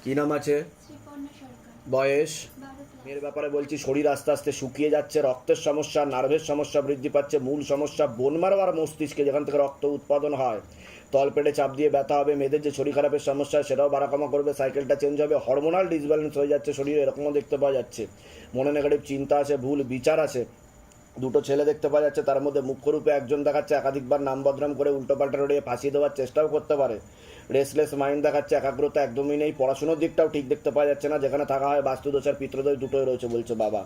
কি নাম আছে? বয়স? মেয়ের ব্যাপারে বলছি, শরীর আস্তে আস্তে শুকিয়ে যাচ্ছে, রক্তের সমস্যা, নার্ভের সমস্যা বৃদ্ধি পাচ্ছে, মূল সমস্যা বোন মারো আর মস্তিষ্কে যেখান থেকে রক্ত উৎপাদন হয়, তলপেটে চাপ দিয়ে ব্যথা হবে, মেয়েদের যে শরীর খারাপের সমস্যা সেটাও বাড়াকমা করবে, সাইকেলটা চেঞ্জ হবে, হরমোনাল ডিসব্যালেন্স হয়ে যাচ্ছে শরীরে, এরকমও দেখতে পাওয়া যাচ্ছে। মনে নেগেটিভ চিন্তা আছে, ভুল বিচার আছে, দুটো ছেলে দেখতে পাওয়া যাচ্ছে, তার মধ্যে মুখ্যরূপে একজন দেখাচ্ছে একাধিকবার নাম বদনাম করে উল্টোপাল্টা রড়িয়ে ফাঁসিয়ে দেওয়ার চেষ্টাও করতে পারে। রেসলেস মাইন্ড দেখাচ্ছে, একাগ্রতা একদমই নেই, পড়াশোনার দিকটাও ঠিক দেখতে পাওয়া যাচ্ছে না, যেখানে থাকা হয় বাস্তুদোষ আর পিতৃদোষ দুটোই রয়েছে বলছে বাবা।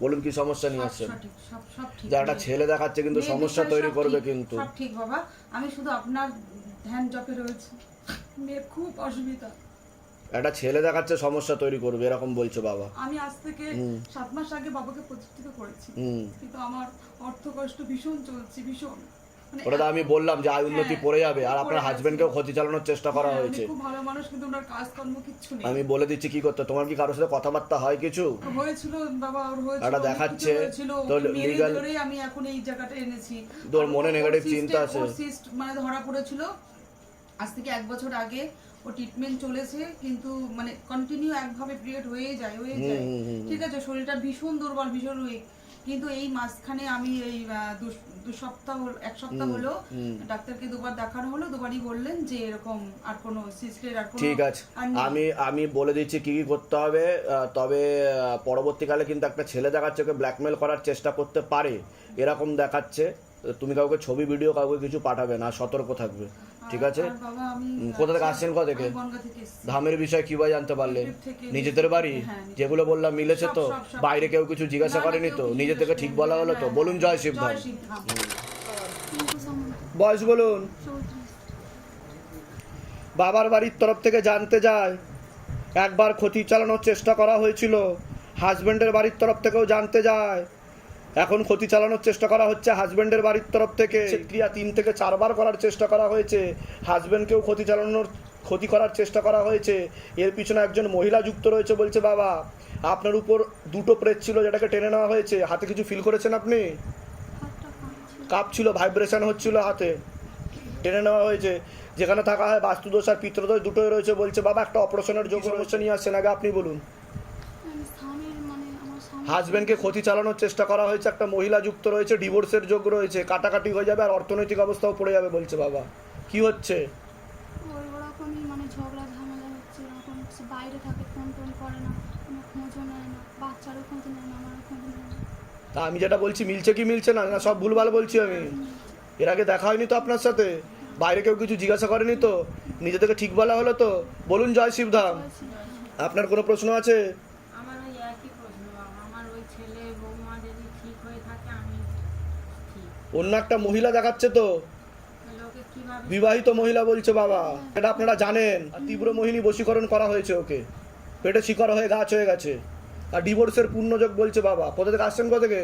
বলুন কি সমস্যা নিয়ে আসছেন? যা একটা ছেলে দেখাচ্ছে কিন্তু সমস্যা তৈরি করবে কিন্তু। সব ঠিক বাবা, আমি শুধু আপনার ধ্যান জপে রয়েছি, মেয়ের খুব অসুবিধা। একটা ছেলে দেখাচ্ছে সমস্যা তৈরি করবে এরকম বলছে বাবা। আমি আজ থেকে 7 মাস আগে বাবাকে প্রতিষ্ঠিত করেছি, কিন্তু আমার অর্থ কষ্ট ভীষণ চলছে, ভীষণ। ওটা তো আমি বললাম যে আয় উন্নতি পড়ে যাবে, আর আপনার হাজবেন্ডকেও ক্ষতি চালানোর চেষ্টা করা হয়েছে। খুব ভালো মানুষ, কিন্তু ওনার কাজকর্ম কিচ্ছু নেই। আমি বলে দিচ্ছি কি করতে। তোমার কি কারোর সাথে কথাবার্তা হয় কিছু? হয়েছিল বাবা, ওর হয়েছিল, এটা দেখাচ্ছে তো লিগ্যাল ধরে আমি এখন এই জায়গাটা এনেছি। তোর মনে নেগেটিভ চিন্তা আছে, সিস্ট মানে ধরা পড়েছিল আজ থেকে 1 বছর আগে, ও ট্রিটমেন্ট চলেছে, কিন্তু মানে কন্টিনিউ একভাবে পিরিয়ড হয়েই যায়। ঠিক আছে, শরীরটা ভীষণ দুর্বল, ভীষণ উইক, কিন্তু এই মাঝখানে আমি এই 1 সপ্তাহ হলো ডাক্তারকে 2বার দেখানো হলো, 2বারই বললেন যে এরকম আর কোনো সিস্টের আর কোনো। ঠিক আছে, আমি বলে দিচ্ছি কি কি করতে হবে। তবে পরবর্তীকালে কিন্তু একটা ছেলে দেখাচ্ছে ওকে ব্ল্যাকমেল করার চেষ্টা করতে পারে এরকম দেখাচ্ছে। তুমি কাউকে ছবি ভিডিও কাউকে কিছু পাঠাবে না, সতর্ক থাকবে, ঠিক আছে? কোথা থেকে আসছেন? কোথা থেকে? ধামের বিষয় কিভাবে জানতে পারলেন? নিজেদের বাড়ি যেগুলো বললাম মিলেছে তো? বাইরে কেউ কিছু জিজ্ঞাসা করেনি তো? নিজে থেকে ঠিক বলা হলো তো? বলুন জয় শিবধাম। বয়স বলুন। বাবার বাড়ির তরফ থেকে জানতে যায় একবার ক্ষতি চালানোর চেষ্টা করা হয়েছিল, হাজবেন্ডের বাড়ির তরফ থেকেও জানতে যায় এখন ক্ষতি চালানোর চেষ্টা করা হচ্ছে হাজবেন্ডের বাড়ির তরফ থেকে। ক্রিয়া 3 থেকে 4 বার করার চেষ্টা করা হয়েছে, হাজবেন্ডকেও ক্ষতি করার চেষ্টা করা হয়েছে। এর পিছনে একজন মহিলা যুক্ত রয়েছে বলছে বাবা। আপনার উপর 2টো প্রেত ছিল যেটাকে টেনে নেওয়া হয়েছে। হাতে কিছু ফিল করেছেন আপনি? কাঁপছিল, ভাইব্রেশন হচ্ছিল, হাতে টেনে নেওয়া হয়েছে। যেখানে থাকা হয় বাস্তুদোষ আর পিতৃদোষ দুটোই রয়েছে বলছে বাবা। একটা অপারেশনের যোগ সমস্যা নিয়ে আসছেন, আগে আপনি বলুন। হাজবেন্ডকে ক্ষতি চালানোর চেষ্টা করা হয়েছে, একটা মহিলা যুক্ত রয়েছে, ডিভোর্সের যোগ রয়েছে, কাটাকাটি হয়ে যাবে, আর অর্থনৈতিক অবস্থাও পড়ে যাবে বলছে বাবা। কি হচ্ছে? তা আমি যেটা বলছি মিলছে কি মিলছে না? না সব ভুলভাল বলছি আমি? এর আগে দেখা হয়নি তো আপনার সাথে? বাইরে কেউ কিছু জিজ্ঞাসা করেনি তো? নিজে থেকে ঠিক বলা হলো তো? বলুন জয় শিবধাম। আপনার কোনো প্রশ্ন আছে? অন্য একটা মহিলা দেখাচ্ছে তো, বিবাহিত মহিলা বলছে বাবা। এটা আপনারা জানেন। তীব্র মোহিনী বশীকরণ করা হয়েছে ওকে, পেটে শিকড় হয়ে গাছ হয়ে গেছে, আর ডিভোর্সের পূর্ণযোগ বলছে বাবা। কোথা থেকে আসছেন? কোথা থেকে?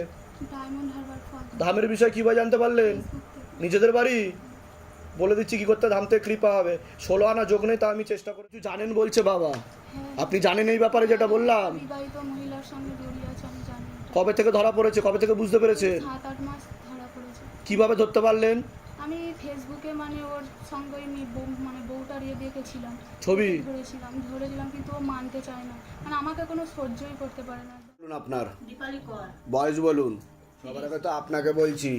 ধামের বিষয় কীভাবে জানতে পারলেন? নিজেদের বাড়ি? বলে দিচ্ছি কি করতে, ধাম থেকে কৃপা হবে। 16 আনা যোগ নেই, তা আমি চেষ্টা করেছি। জানেন বলছে বাবা। আপনি জানেন এই ব্যাপারে যেটা বললাম? কবে থেকে ধরা পড়েছে? কবে থেকে বুঝতে পেরেছে? 7-8 মাস ধরা পড়েছে। কিভাবে ধরতে পারলেন? আমি ফেসবুকে মানে ওর সঙ্গে বউটার দেখেছিলাম, ছবি ধরেছিলাম, কিন্তু ও মানতে চায় না, মানে আমাকে কোনো সহ্যই করতে পারে না। বলুন আপনার বয়স বলুন। সবার আগে তো আপনাকে বলছি,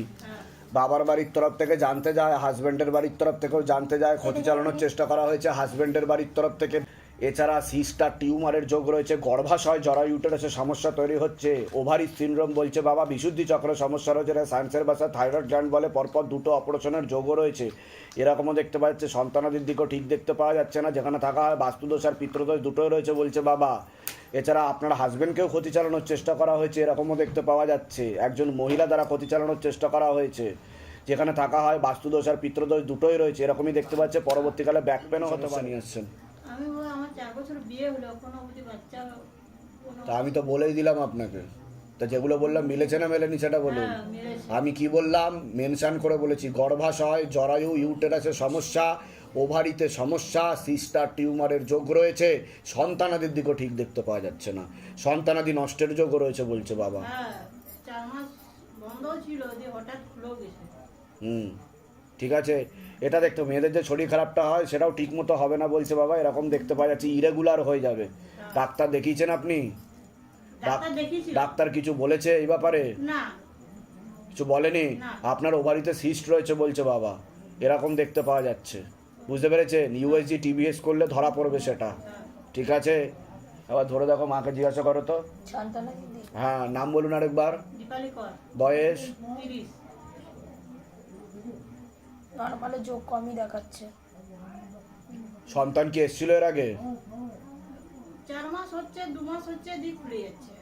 বাবার বাড়ির তরফ থেকে জানতে যায়, হাজব্যান্ডের বাড়ির তরফ থেকেও জানতে যায়, ক্ষতি চালানোর চেষ্টা করা হয়েছে হাজব্যান্ডের বাড়ির তরফ থেকে। এছাড়া সিস্টার টিউমারের যোগ রয়েছে, গর্ভাশয় জরা ইউটেরাসের সমস্যা তৈরি হচ্ছে, ওভারি সিনড্রোম বলছে বাবা, বিশুদ্ধি চক্রের সমস্যা রয়েছে, সায়েন্সের ভাষা থাইরয়েড গ্ল্যান্ড বলে। পরপর 2টো অপারেশনের যোগও রয়েছে, এরকমও দেখতে পাওয়া যাচ্ছে। সন্তানাদির দিকেও ঠিক দেখতে পাওয়া যাচ্ছে না, যেখানে থাকা হয় বাস্তুদোষ আর পিতৃদোষ দুটোই রয়েছে বলছে বাবা। এছাড়া আপনার হাজব্যান্ডকেও ক্ষতি চালানোর চেষ্টা করা হয়েছে, এরকমও দেখতে পাওয়া যাচ্ছে। একজন মহিলা দ্বারা ক্ষতি চালানোর চেষ্টা করা হয়েছে, যেখানে থাকা হয় বাস্তুদোষ আর পিতৃদোষ দুটোই রয়েছে, এরকমই দেখতে পাচ্ছে। পরবর্তীকালে ব্যাক পেনও হতে পারে। নিয়ে আসছেন। তা আমি তো বলেই দিলাম আপনাকে। তা যেগুলো বললাম মিলেছে না মেলেনি সেটা বলুন। আমি কি বললাম মেনশন করে বলেছি, গর্ভাশয় জরায়ু ইউটেরাসের সমস্যা, ওভারিতে সমস্যা, সিস্টার টিউমারের যোগ রয়েছে, সন্তানাদির দিকেও ঠিক দেখতে পাওয়া যাচ্ছে না, সন্তানাদি নষ্টের যোগও রয়েছে বলছে বাবা। ঠিক আছে, এটা দেখতে মেয়েদের যে শরীর খারাপটা হয় সেটাও ঠিক মতো হবে না বলছে বাবা, এরকম দেখতে পাওয়া যাচ্ছে, ইরেগুলার হয়ে যাবে। ডাক্তার দেখিয়েছেন আপনি? ডাক্তার কিছু বলেছে এই ব্যাপারে? না, কিছু বলেনি? আপনার ওভারিতে সিস্ট রয়েছে বলছে বাবা, এরকম দেখতে পাওয়া যাচ্ছে, বুঝতে পেরেছেন? ইউএসজি টিবিএস করলে ধরা পড়বে সেটা, ঠিক আছে? আবার ধরে দেখো, মাকে জিজ্ঞাসা করো তো। হ্যাঁ, নাম বলুন আরেকবার। দীপালি কর, বয়স? 30। নর্মালে যোগ কমই দেখাচ্ছে। সন্তান কি এসেছিল এর আগে? 4 মাস হচ্ছে, 2 মাস হচ্ছে, দিক খুলে যাচ্ছে।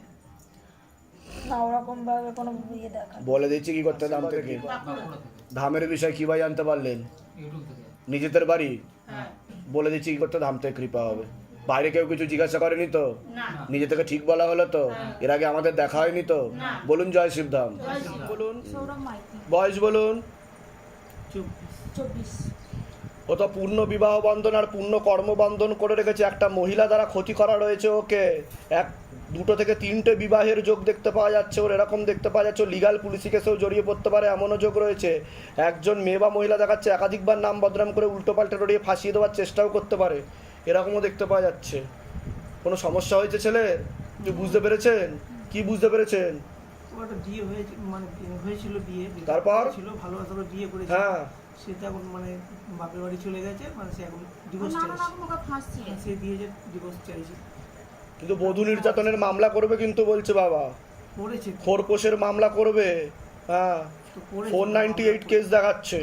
না, ওরকম ভাবে কোনো ইয়ে দেখা বলে দিচ্ছি কি করতে ধাম থেকে। ধামের বিষয় কি ভাই জানতে পারলেন? নিজেদের বাড়ি? হ্যাঁ, বলে দিচ্ছি কি করতে ধাম থেকে কৃপা হবে। বাইরে কেউ কিছু জিজ্ঞাসা করেনি তো? না, নিজে থেকে ঠিক বলা হলো তো? এর আগে আমাদের দেখা হয়নি তো? না। বলুন জয় শিবধাম। বলুন সৌরভ মাইতি, বয়স বলুন। 24। ও তো পূর্ণ বিবাহ বন্ধন আর পূর্ণ কর্মবন্ধন করে রেখেছে, একটা মহিলা দ্বারা ক্ষতি করা রয়েছে ওকে। 2 থেকে 3টে বিবাহের যোগ দেখতে পাওয়া যাচ্ছে ওর, এরকম দেখতে পাওয়া যাচ্ছে। লিগাল পুলিশি কেসেও জড়িয়ে পড়তে পারে এমনও যোগ রয়েছে। একজন মেয়ে বা মহিলা দেখাচ্ছে একাধিকবার নাম বদনাম করে উল্টো পাল্টে রড়িয়ে ফাঁসিয়ে দেওয়ার চেষ্টাও করতে পারে, এরকমও দেখতে পাওয়া যাচ্ছে। কোনো সমস্যা হয়েছে ছেলে? কি বুঝতে পেরেছেন? কি বুঝতে পেরেছেন? ওটা বিয়ে হয়েছিল, মানে হয়েছিল বিয়ে, তারপর? ছিল ভালোবাসা করে বিয়ে করেছে। হ্যাঁ, সে তো এখন মানে বাপের বাড়ি চলে গেছে, মানে সে এখন ও ডিভোর্স নানা চাইছে। রকম ওকে ফাঁসছে। সে দিয়েছে, ডিভোর্স চাইছে। কিন্তু বধূ নির্যাতনের মামলা করবে কিন্তু বলছে বাবা, করেছে তো, খোরপোশের মামলা করবে। হ্যাঁ, তো করেছে। 498 কেস দেখাচ্ছে।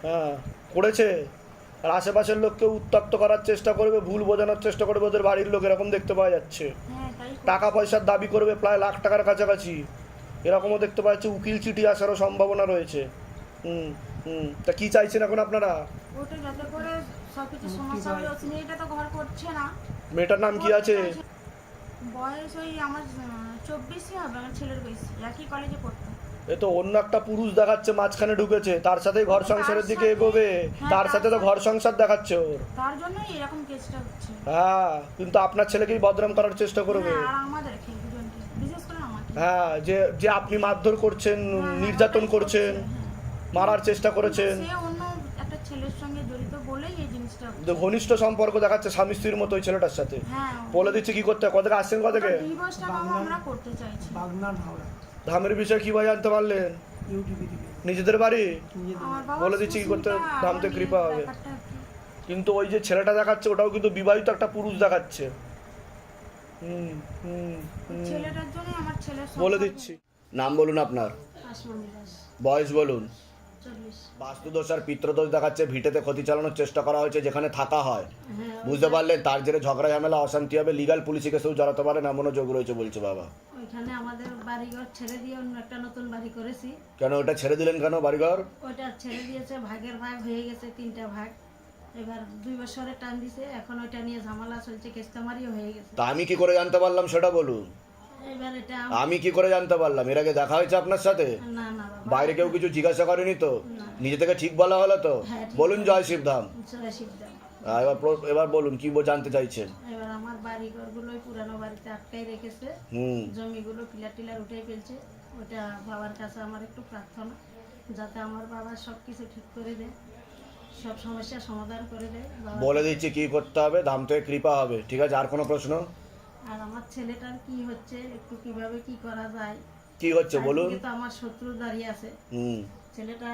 হ্যাঁ, করেছে। আর আশেপাশের লোককে উত্তপ্ত করার চেষ্টা করবে, ভুল বোঝানোর চেষ্টা করবে ওদের বাড়ির লোক, এরকম দেখতে পাওয়া যাচ্ছে। হ্যাঁ, তাই টাকা পয়সার দাবি করবে প্রায় লাখ টাকার কাছাকাছি, এরকমও দেখতে পাওয়া যাচ্ছে। উকিল চিঠি আসারও সম্ভাবনা রয়েছে। তা কি চাইছেন এখন আপনারা? ওটা যাতে করে সবকিছু সমস্যা হলে ওর মেয়েটা তো ঘর করছে না। মেয়েটার নাম কি আছে? বয়স ওই আমার 24ই হবে, আমার ছেলের বয়স, একই কলেজে পড়তো। এ তো অন্য একটা পুরুষ দেখাচ্ছে মাঝখানে ঢুকেছে, তার সাথেই ঘর সংসারের দিকে এগোবে, তার সাথে তো ঘর সংসার দেখাচ্ছে ওর। তার জন্যই এরকম কেসটা হচ্ছে। হ্যাঁ, কিন্তু আপনার ছেলেকেই বদনাম করার চেষ্টা করবে। হ্যাঁ, আর আমাদের দুজনকে, বিশেষ করে আমাকে। হ্যাঁ, যে আপনি মারধর করছেন, নির্যাতন করছেন, মারার চেষ্টা করেছেন। সে অন্য একটা ছেলের সঙ্গে জড়িত বলেই এই জিনিসটা হচ্ছে। তো ঘনিষ্ঠ সম্পর্ক দেখাচ্ছে স্বামী স্ত্রীর মতো ওই ছেলেটার সাথে। হ্যাঁ, বলে দিচ্ছে কি করতে, কোথা থেকে আসছেন, কোথা থেকে? ডিভোর্সটা বাবা আমরা করতে চাইছি। বাগনান হাওড়া, ধামের বিষয়ে কি ভাই জানতে পারলেন? ইউটিউবে থেকে নিজেদের বাড়ি? নিজেদের। আমার বাবা বলে দিচ্ছি কি করতে, সুস্মিতা, ধাম থেকে আমার কৃপা হবে। ব্যাপারটা কি? কিন্তু ওই যে ছেলেটা দেখাচ্ছে ওটাও কিন্তু বিবাহিত একটা পুরুষ দেখাচ্ছে। ছেলেটার জন্য আমার ছেলের বলে দিচ্ছি। নাম বলুন আপনার। আসমানি দাস, বয়স বলুন। 40। বাস্তুদোষ আর পিত্রদোষ দেখাচ্ছে, ভিটেতে ক্ষতি চালানোর চেষ্টা করা হয়েছে যেখানে থাকা হয়, হ্যাঁ, বুঝতে পারলেন? তার জেরে ঝগড়া ঝামেলা অশান্তি হবে, লিগাল পুলিশি কেসেও জড়াতে পারেন এমনও যোগ রয়েছে বলছে বাবা। ওইখানে আমাদের বাড়িঘর ছেড়ে দিয়ে অন্য একটা নতুন বাড়ি করেছি। কেন ওটা ছেড়ে দিলেন, কেন বাড়িঘর? ওইটা ছেড়ে দিয়েছে, ভাগের ভাগ হয়ে গেছে, 3টা ভাগ। এবার 2 বছরের টান দিছে, এখন ওইটা নিয়ে ঝামেলা চলছে, কেসকামারিও হয়ে গেছে। তা আমি কি করে জানতে পারলাম সেটা বলুন। এবার এটা আমি কি করে জানতে পারলাম? এর আগে দেখা হয়েছে আপনার সাথে? না না বাবা, বাইরে কেউ কিছু জিজ্ঞাসা করেনি তো? না। নিজে থেকে ঠিক বলা হলো তো? হ্যাঁ, ঠিক বলুন জয় শিবধাম। জয় শিবধাম। এবার বলুন কি জানতে চাইছেন? এবার আমার বাড়িঘরগুলোই পুরানো বাড়িতে আটকাই রেখেছে, জমিগুলো পিলার টিলার উঠে ফেলছে। ওটা বাবার কাছে আমার একটু প্রার্থনা, যাতে আমার বাবা সব কিছু ঠিক করে দেয়, সব সমস্যার সমাধান করে দেয় বাবা। বলে দিচ্ছি কি করতে হবে, ধাম থেকে কৃপা হবে, ঠিক আছে? আর কোনো প্রশ্ন? আর আমার ছেলেটার কি হচ্ছে, একটু কিভাবে কি করা যায়। কি হচ্ছে বলুন। চারদিকে তো আমার শত্রু দাঁড়িয়ে আছে। ছেলেটা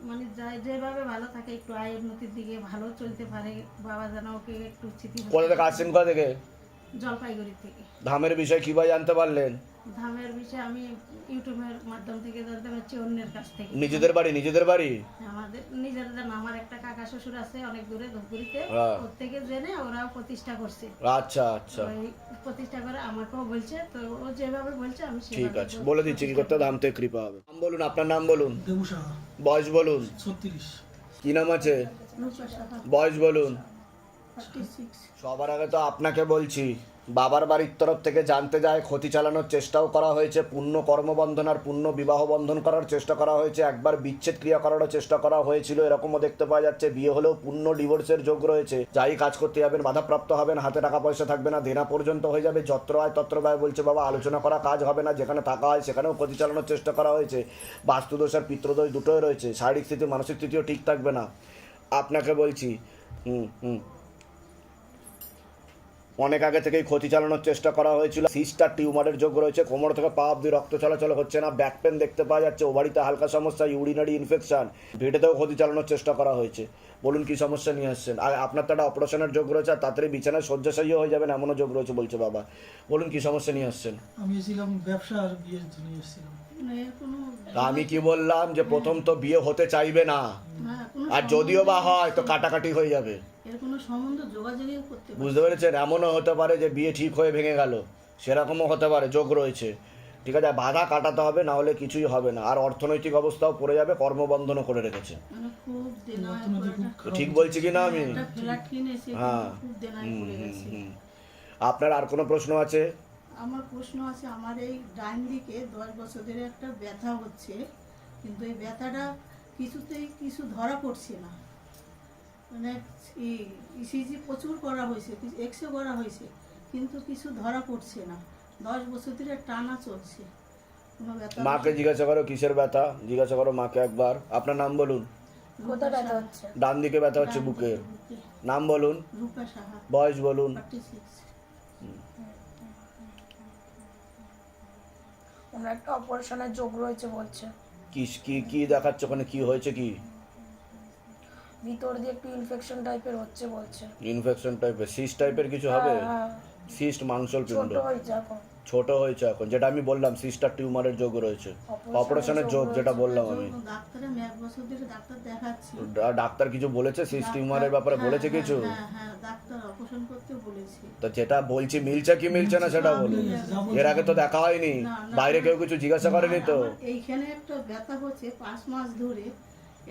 মানে যেভাবে ভালো থাকে, একটু আয় উন্নতির দিকে ভালো চলতে পারে, বাবা যেন ওকে একটু স্মৃতি। কোথা থেকে আসছেন, কোথা থেকে? জলপাইগুড়ি থেকে। ধামের বিষয় কি ভাই জানতে পারলেন? ধামের বিষয়ে আমি ইউটিউবের মাধ্যম থেকে জানতে পারছি, অন্যের কাছ থেকে। নিজেদের বাড়ি? নিজেদের বাড়ি? আমাদের নিজেদের না, আমার একটা কাকা শ্বশুর আছে অনেক দূরে ধূপগুড়িতে, হ্যাঁ। ওর থেকে জেনে ওরাও প্রতিষ্ঠা করছে। আচ্ছা আচ্ছা, ওই প্রতিষ্ঠা করে আমাকেও বলছে, তো ও যেভাবে বলছে আমি ঠিক সেভাবে আছে। বলে দিচ্ছি কি করতে, ধাম থেকে কৃপা হবে। নাম বলুন, আপনার নাম বলুন। দেবু সাহা, বয়স বলুন। 36। কি নাম আছে? রূপা সাহা। বয়স বলুন। সবার আগে তো আপনাকে বলছি, বাবার বাড়ির তরফ থেকে জানতে যায়, ক্ষতি চালানোর চেষ্টাও করা হয়েছে, পূর্ণ কর্মবন্ধন আর পূর্ণ বিবাহ বন্ধন করার চেষ্টা করা হয়েছে, একবার বিচ্ছেদ ক্রিয়া করারও চেষ্টা করা হয়েছিল, এরকমও দেখতে পাওয়া যাচ্ছে। বিয়ে হলেও পূর্ণ ডিভোর্সের যোগ রয়েছে। যাই কাজ করতে যাবেন বাধাপ্রাপ্ত হবেন, হাতে টাকা পয়সা থাকবে না, দেনা পর্যন্ত হয়ে যাবে, যত্র আয় তত্র ব্যয় বলছে বাবা, আলোচনা করা কাজ হবে না, যেখানে থাকা হয় সেখানেও ক্ষতি চালানোর চেষ্টা করা হয়েছে। বাস্তুদোষ আর পিতৃদোষ দুটোই রয়েছে, শারীরিক স্থিতি মানসিক স্থিতিও ঠিক থাকবে না। আপনাকে বলছি অনেক আগে থেকেই ক্ষতি চালানোর চেষ্টা করা হয়েছিল। সিস্টার টিউমারের যোগ রয়েছে, কোমর থেকে পা অব্দি রক্ত চলাচল হচ্ছে না, ব্যাক পেন দেখতে পাওয়া যাচ্ছে, ওভারিতে হালকা সমস্যা, ইউরিনারি ইনফেকশন, ভিটেতেও ক্ষতি চালানোর চেষ্টা করা হয়েছে। বলুন কি সমস্যা নিয়ে আসছেন? আর আপনার তো একটা অপারেশনের যোগ রয়েছে, আর তাড়াতাড়ি বিছানায় শয্যাশায়ী হয়ে যাবেন এমনও যোগ রয়েছে বলছে বাবা। বলুন কি সমস্যা নিয়ে আসছেন? আমি এসেছিলাম ব্যবসা আর বিয়ের জন্য এসেছিলাম। এর কোনো তা আমি কি বললাম যে প্রথম তো বিয়ে হতে চাইবে না, কোনো আর যদিও বা হয় তো কাটাকাটি হয়ে যাবে। এর কোনো সম্বন্ধ যোগাযোগই করতে পারছি বুঝতে পেরেছেন? এমনও হতে পারে যে বিয়ে ঠিক হয়ে ভেঙে গেল, সেরকমও হতে পারে, যোগ রয়েছে। ঠিক আছে, বাধা কাটাতে হবে, না হলে কিছুই হবে না। আর অর্থনৈতিক অবস্থাও পড়ে যাবে, কর্মবন্ধনও করে রেখেছে। মানে খুব দেনায় অর্থনৈতিক পড়ে খুব তো ঠিক বলছি কি না আমি? একটা ফ্ল্যাট কিনেছি, হ্যাঁ। খুব দেনায় পড়ে গেছে। আপনার আর কোনো প্রশ্ন আছে? আমার প্রশ্ন আছে, আমার এই ডাইন দিকে 10 বছর ধরে একটা ব্যথা হচ্ছে, কিন্তু এই ব্যথাটা কিছুতেই কিছু ধরা পড়ছে না। মানে ইসিজি প্রচুর করা হয়েছে, এক্সরে করা হয়েছে, কিন্তু কিছু ধরা পড়ছে না। 10 বছর ধরে টানা চলছে, কোনো ব্যথা মাকে জিজ্ঞাসা করো কিসের ব্যথা, জিজ্ঞাসা করো মাকে একবার। আপনার নাম বলুন। কোথায় ব্যথা হচ্ছে? ডান দিকে ব্যথা হচ্ছে বুকের। বুকে। নাম বলুন, রূপা সাহা, বয়স বলুন। 46। ওনার একটা অপারেশনের যোগ রয়েছে বলছে। কি কি কি দেখাচ্ছে ওখানে, কি হয়েছে? কি ভিতর দিয়ে একটু ইনফেকশন টাইপের হচ্ছে বলছে। ইনফেকশন টাইপের, সিস্ট টাইপের কিছু হবে? হ্যাঁ, সিস্ট মাংসল পিণ্ড ছোট হয়েছে এখন। ছোট হয়েছে এখন, যেটা আমি বললাম সিস্টার টিউমারের যোগ রয়েছে, অপারেশনের যোগ যেটা বললাম আমি। ডাক্তারে আমি 1 বছর ধরে ডাক্তার দেখাচ্ছি। ডাক্তার কিছু বলেছে সিস্ট টিউমারের ব্যাপারে? বলেছে কিছু? হ্যাঁ, ডাক্তার অপারেশন করতে বলেছে। তো যেটা বলছি মিলছে কি মিলছে না সেটা বলুন। এর আগে তো দেখা হয়নি, বাইরে কেউ কিছু জিজ্ঞাসা করেনি তো? আমার এইখানে একটা ব্যথা হচ্ছে 5 মাস ধরে,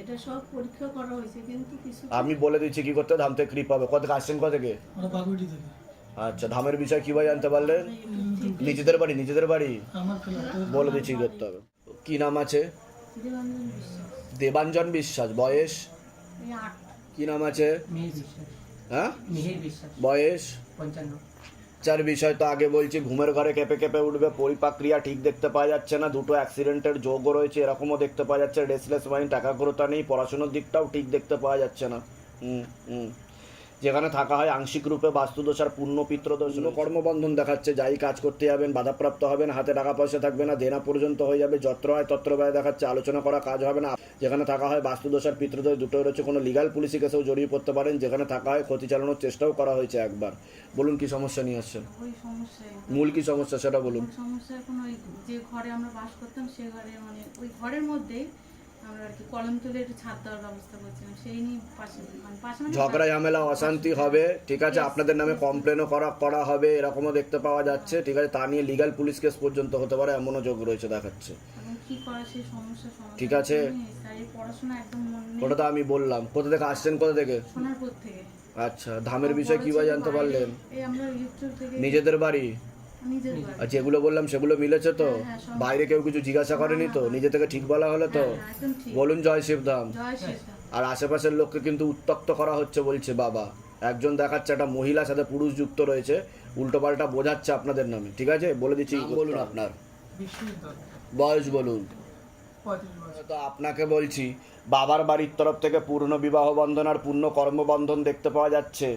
এটা সব পরীক্ষা করা হয়েছে, কিন্তু কিছু আমি বলে দিচ্ছি কি করতে, ধাম থেকে ক্রিপ হবে। কোথা থেকে আসছেন, কোথা থেকে? আমরা বাগুইটি থেকে। আচ্ছা, ধামের বিষয় কিভাবে জানতে পারলেন? নিজেদের বাড়ি, নিজেদের বাড়ি আমার ফ্ল্যাট বলে দিচ্ছি কি করতে হবে। কি নাম আছে? দেবানন্দ বিশ্বাস। দেবাঞ্জন বিশ্বাস। বয়স? এই 8। কি নাম আছে? মিহির বিশ্বাস। হ্যাঁ, মিহির বিশ্বাস। বয়স? 55। চার বিষয় তো আগে বলছি, ঘুমের ঘরে কেঁপে কেঁপে উঠবে, পরিপাক ক্রিয়া ঠিক দেখতে পাওয়া যাচ্ছে না, দুটো অ্যাক্সিডেন্টের যোগও রয়েছে, এরকমও দেখতে পাওয়া যাচ্ছে, রেসলেস মাইন্ড, একাগ্রতা নেই, পড়াশোনার দিকটাও ঠিক দেখতে পাওয়া যাচ্ছে না। যেখানে থাকা হয় আংশিক রূপে বাস্তুদোষ আর পূর্ণ পিতৃদোষ, কর্মবন্ধন দেখাচ্ছে, যাই কাজ করতে যাবেন বাধাপ্রাপ্ত হবেন, হাতে টাকা পয়সা থাকবে না, দেনা পর্যন্ত হয়ে যাবে, যত্র হয় তত্র ব্যয় দেখাচ্ছে, আলোচনা করা কাজ হবে না। যেখানে থাকা হয় বাস্তুদোষ আর পিতৃদোষ দুটোই রয়েছে, কোনো লিগাল পুলিশি কেসেও জড়িয়ে পড়তে পারেন। যেখানে থাকা হয় ক্ষতি চালানোর চেষ্টাও করা হয়েছে একবার। বলুন কি সমস্যা নিয়ে আসছেন? ওই সমস্যায় মূল কি সমস্যা সেটা বলুন। সমস্যা এখন ওই যে ঘরে আমরা বাস করতাম, সে ঘরে মানে ওই ঘরের মধ্যেই আমরা আর কি কলম তুলে একটু ছাদ দেওয়ার ব্যবস্থা করছিলাম, সেই নিয়ে পাশে মানে ঝগড়া ঝামেলা অশান্তি হবে, ঠিক আছে, আপনাদের নামে কমপ্লেনও করা হবে, এরকমও দেখতে পাওয়া যাচ্ছে, ঠিক আছে, তা নিয়ে লিগাল পুলিশ কেস পর্যন্ত হতে পারে এমনও যোগ রয়েছে দেখাচ্ছে। এখন কি করা সেই সমস্যা সমাধান ঠিক আছে। তাই পড়াশোনা একদম মন নেই। ওটা তো আমি বললাম। কোথা থেকে আসছেন, কোথা থেকে? সোনারপুর থেকে। আচ্ছা, ধামের বিষয় কিভাবে জানতে পারলেন? এই আমরা ইউটিউব থেকে। নিজেদের বাড়ি? নিজের বাড়ি। আর যেগুলো বললাম সেগুলো মিলেছে তো? হ্যাঁ, সব। বাইরে কেউ কিছু জিজ্ঞাসা করেনি তো? নিজে থেকে ঠিক বলা হলো তো? হ্যাঁ, একদম ঠিক। বলুন জয় শিবধাম। জয় শ্রীরাম। আর আশেপাশের লোককে কিন্তু উত্তক্ত করা হচ্ছে বলছে বাবা। একজন দেখাচ্ছে একটা মহিলার সাথে পুরুষ যুক্ত রয়েছে, উল্টোপাল্টা বোঝাচ্ছে আপনাদের নামে, ঠিক আছে, বলে দিচ্ছি। বলুন আপনার বিশ্বজিৎ। বয়স বলুন। 35 বছর। তো আপনাকে বলছি, বাবার বাড়ির তরফ থেকে পূর্ণ বিবাহ বন্ধন আর পূর্ণ কর্মবন্ধন দেখতে পাওয়া যাচ্ছে।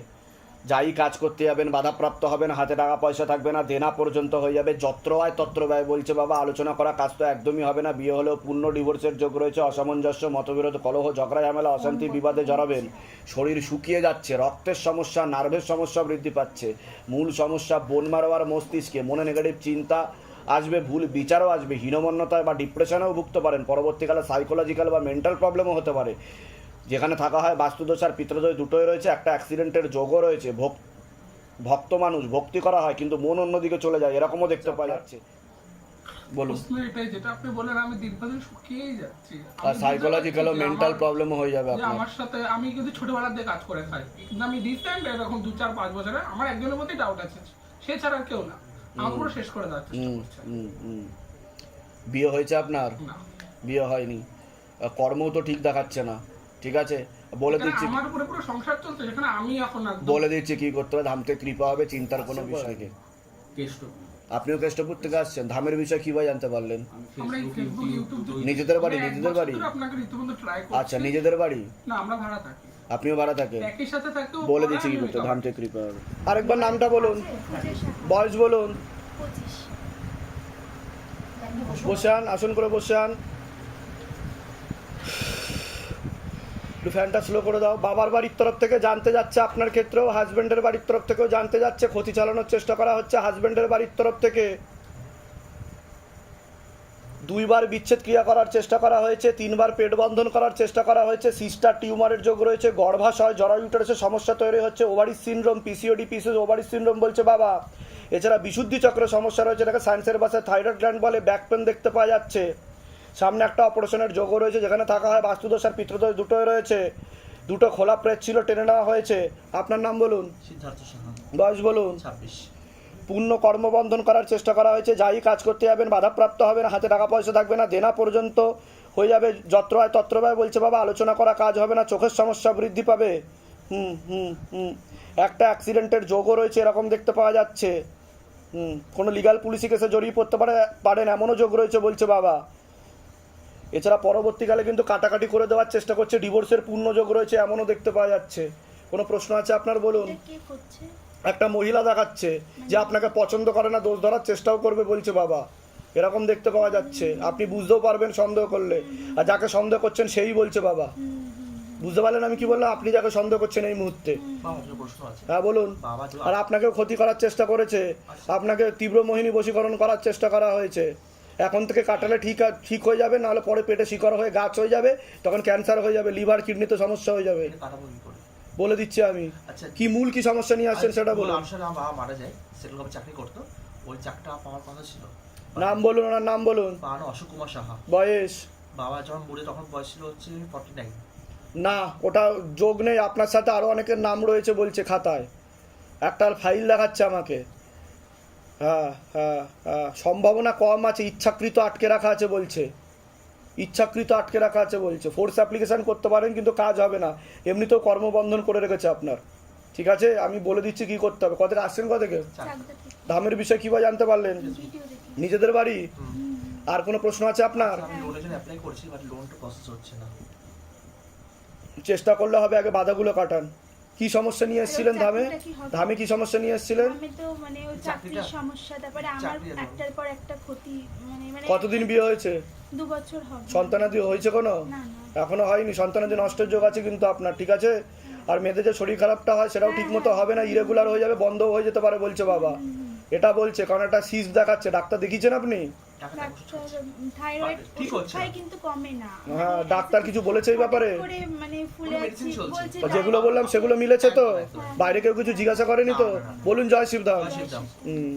যাই কাজ করতে যাবেন বাধাপ্রাপ্ত হবেন, হাতে টাকা পয়সা থাকবে না, দেনা পর্যন্ত হয়ে যাবে, যত্র আয় তত্র ব্যয় বলছে বাবা, আলোচনা করা কাজ তো একদমই হবে না। বিয়ে হলেও পূর্ণ ডিভোর্সের যোগ রয়েছে, অসামঞ্জস্য, মতবিরোধ, কলহ, ঝগড়া ঝামেলা, অশান্তি, বিবাদে জড়াবেন, শরীর শুকিয়ে যাচ্ছে, রক্তের সমস্যা, নার্ভের সমস্যা বৃদ্ধি পাচ্ছে, মূল সমস্যা বোন মারো আর মস্তিষ্কে, মনে নেগেটিভ চিন্তা আসবে, ভুল বিচারও আসবে, হীনমন্যতায় বা ডিপ্রেশনেও ভুগতে পারেন, পরবর্তীকালে সাইকোলজিক্যাল বা মেন্টাল প্রবলেমও হতে পারে। যেখানে থাকা হয় বাস্তুদোষ আর পিতৃদোষ দুটোই রয়েছে, একটা অ্যাক্সিডেন্টের যোগও রয়েছে, ভক্ত মানুষ, ভক্তি করা হয় কিন্তু মন অন্যদিকে চলে যায়, এরকমও দেখতে পাওয়া যাচ্ছে। বলুন। প্রশ্ন এটাই যেটা আপনি বললেন, আমি দীর্ঘদিন শুকিয়েই যাচ্ছি। আর সাইকোলজিক্যাল ও মেন্টাল প্রবলেমও হয়ে যাবে যে আপনার। আমার সাথে আমি কিন্তু ছোটবেলা দিয়ে কাজ করে খাই, কিন্তু আমি রিসেন্ট এরকম 2-4-5 বছরে আমার একজনের মধ্যেই ডাউট আছে, সে ছাড়া আর কেউ না। আমার পুরো শেষ করে দেওয়ার চেষ্টা করছে। বিয়ে হয়েছে আপনার? না, বিয়ে হয়নি, কর্মও তো ঠিক দেখাচ্ছে না। ঠিক আছে, বলে দিচ্ছি, আমার উপরে পুরো সংসার চলছে, যেখানে আমি এখন একদম বলে দিচ্ছি কি করতে হবে। ধাম থেকে কৃপা হবে, চিন্তার কোনো বিষয় নেই। আপনিও কেষ্টপুর থেকে আসছেন, ধামের বিষয় কিভাবে জানতে পারলেন? আমরা এই ফেসবুক, ইউটিউব নিজেদের বাড়ি? নিজেদের বাড়ি? আপনাকে রীতিমতো ট্রাই করছি। আচ্ছা, নিজেদের বাড়ি? না, আমরা ভাড়া থাকি। আপনিও ভাড়া থাকেন? একই সাথে থাকতেও বলে দিচ্ছি কি করতে, ধাম থেকে কৃপা হবে। আরেকবার নামটা বলুন, বয়স বলুন। 25। বসান, আসন করে বসান। একটু ফ্যানটা স্লো করে দাও। বাবার বাড়ির তরফ থেকে জানতে যাচ্ছে আপনার ক্ষেত্রেও, হাজবেন্ডের বাড়ির তরফ থেকেও জানতে যাচ্ছে, ক্ষতি চালানোর চেষ্টা করা হচ্ছে হাজবেন্ডের বাড়ির তরফ থেকে। 2 বার বিচ্ছেদ ক্রিয়া করার চেষ্টা করা হয়েছে, 3 বার পেট বন্ধন করার চেষ্টা করা হয়েছে, সিস্টার টিউমারের যোগ রয়েছে, গর্ভাশয়, জরায়ু ইউটেরাসের সমস্যা তৈরি হচ্ছে, ovaries syndrome, PCOD, PCOS, ovaries syndrome বলছে বাবা। এছাড়া বিশুদ্ধি চক্রের সমস্যা রয়েছে, এটাকে সায়েন্সের ভাষায় থাইরয়েড গ্ল্যান্ড বলে। ব্যাক পেন দেখতে পাওয়া যাচ্ছে। সামনে একটা অপারেশনের যোগও রয়েছে, যেখানে থাকা হয় বাস্তুদোষ আর পিতৃদোষ দুটোই রয়েছে। 2টো খোলা প্রেত ছিল, টেনে নেওয়া হয়েছে। আপনার নাম বলুন। সিদ্ধার্থ সাহা, বয়স বলুন। 26। পূর্ণ কর্মবন্ধন করার চেষ্টা করা হয়েছে, যাই কাজ করতে যাবেন বাধাপ্রাপ্ত হবে না, হাতে টাকা পয়সা থাকবে না, দেনা পর্যন্ত হয়ে যাবে, যত্র হয় তত্র ব্যয় বলছে বাবা। আলোচনা করা কাজ হবে না, চোখের সমস্যা বৃদ্ধি পাবে। একটা অ্যাক্সিডেন্টের যোগও রয়েছে, এরকম দেখতে পাওয়া যাচ্ছে। কোনো লিগাল পুলিশি কেসে জড়িয়ে পড়তে পারেন এমনও যোগ রয়েছে বলছে বাবা। এছাড়া পরবর্তীকালে কিন্তু কাটাকাটি করে দেওয়ার চেষ্টা করছে, ডিভোর্সের পূর্ণ যোগ রয়েছে এমনও দেখতে পাওয়া যাচ্ছে। কোনো প্রশ্ন আছে আপনার বলুন। এটা কে করছে? একটা মহিলা দেখাচ্ছে যে আপনাকে পছন্দ করে না, দোষ ধরার চেষ্টাও করবে বলছে বাবা, এরকম দেখতে পাওয়া যাচ্ছে। আপনি বুঝতেও পারবেন সন্দেহ করলে, আর যাকে সন্দেহ করছেন সেই বলছে বাবা। বুঝতে পারলেন আমি কি বললাম? আপনি যাকে সন্দেহ করছেন এই মুহূর্তে। বাবা, একটা প্রশ্ন আছে। হ্যাঁ বলুন। বাবা আর আপনাকেও ক্ষতি করার চেষ্টা করেছে, আপনাকে তীব্র মোহিনী বশীকরণ করার চেষ্টা করা হয়েছে। এখন থেকে কাটালে ঠিক হয়ে যাবে, নাহলে পরে পেটে শিকড় হয়ে গাছ হয়ে যাবে, তখন ক্যান্সার হয়ে যাবে, লিভার কিডনিতে সমস্যা হয়ে যাবে। কাটাবো কি করে? বলে দিচ্ছি আমি। আচ্ছা, কি মূল কি সমস্যা নিয়ে আসছেন সেটা বলুন। আসলে আমার বাবা মারা যায়, সেরকম ভাবে চাকরি করতো, ওই চাকরিটা পাওয়ার কথা ছিল। নাম বলুন, ওনার নাম বলুন। বাবা অশোক কুমার সাহা। বয়স? বাবা যখন মরে তখন বয়স ছিল হচ্ছে 49। না, ওটা যোগ নেই, আপনার সাথে আরও অনেকের নাম রয়েছে বলছে খাতায়, একটা ফাইল দেখাচ্ছে আমাকে। হ্যাঁ হ্যাঁ হ্যাঁ, সম্ভাবনা কম আছে, ইচ্ছাকৃত আটকে রাখা আছে বলছে, ইচ্ছাকৃত আটকে রাখা আছে বলছে। ফোর্স অ্যাপ্লিকেশন করতে পারেন কিন্তু কাজ হবে না, এমনিতেও কর্মবন্ধন করে রেখেছে আপনার। ঠিক আছে, আমি বলে দিচ্ছি কি করতে হবে। কত থেকে আসছেন? কত থেকে? চাকদা থেকে। ধামের বিষয় কীভাবে জানতে পারলেন? ভিডিও দেখে। নিজেদের বাড়ি? আর কোনো প্রশ্ন আছে আপনার? আমি লোনের জন্য অ্যাপ্লাই করছি, বাট লোনটা প্রসেস হচ্ছে না। চেষ্টা করলে হবে, আগে বাধাগুলো কাটান। কি সমস্যা নিয়ে এসেছিলেন ধামে? চাকরিটা কি হবে? ধামে কি সমস্যা নিয়ে এসেছিলেন? আমি তো মানে ওই চাকরির চাকরিটা- সমস্যা, তারপরে আমার চাকরি আর একটার পর একটা ক্ষতি, মানে কতদিন বিয়ে হয়েছে? 2 বছর হবে। সন্তানাদি হয়েছে কোনো? না না। এখনো হয়নি। সন্তানাদি নষ্টের যোগ আছে কিন্তু আপনার, ঠিক আছে। আর মেয়েদের যে শরীর খারাপটা হয় সেটাও ঠিক মতো হবে না, ইরেগুলার হয়ে যাবে, বন্ধ হয়ে যেতে পারে বলছে বাবা। এটা বলছে, কারণ একটা সিস্ট দেখাচ্ছে। ডাক্তার দেখিয়েছেন আপনি? ডাক্তার থাইরয়েড ঠিক ওষুধ হচ্ছে খাই না। কিন্তু কমে না। হ্যাঁ, ডাক্তার কিছু বলেছে এই ব্যাপারে? করে মানে ফুলে কোনো medicine আছি চলছে? বলছে। তো যেগুলো বললাম সেগুলো মিলেছে তো? একদম, একদম। বাইরে কেউ কিছু জিজ্ঞাসা করেনি তো? না, না, না। বলুন জয় শিবধাম। শিবধাম। হুম।